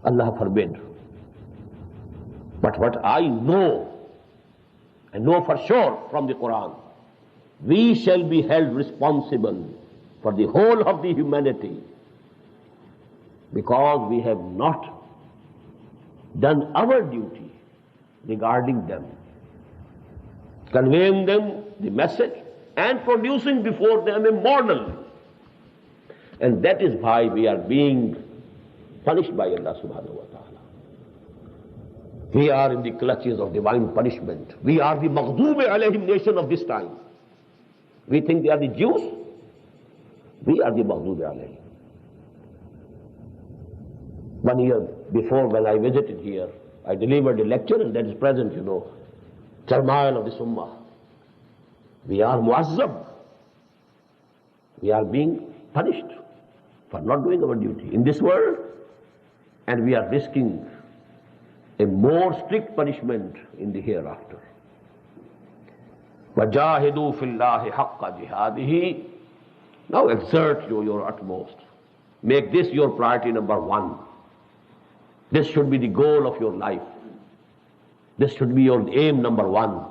Allah forbid. But what I know for sure from the Quran, we shall be held responsible for the whole of the humanity because we have not done our duty regarding them, conveying them the message and producing before them a model. And that is why we are being punished by Allah subhanahu wa ta'ala. We are in the clutches of divine punishment. We are the Maghdub alayhim nation of this time. We think they are the Jews. We are the Maghdub alayhim. 1 year before, when I visited here, I delivered a lecture, and that is present, turmoil of this ummah. We are muazzab. We are being punished for not doing our duty in this world, and we are risking a more strict punishment in the hereafter. وَجَاهِدُوا فِي اللَّهِ حَقَّ جِهَادِهِ. Now exert your utmost. Make this your priority number one. This should be the goal of your life. This should be your aim number one.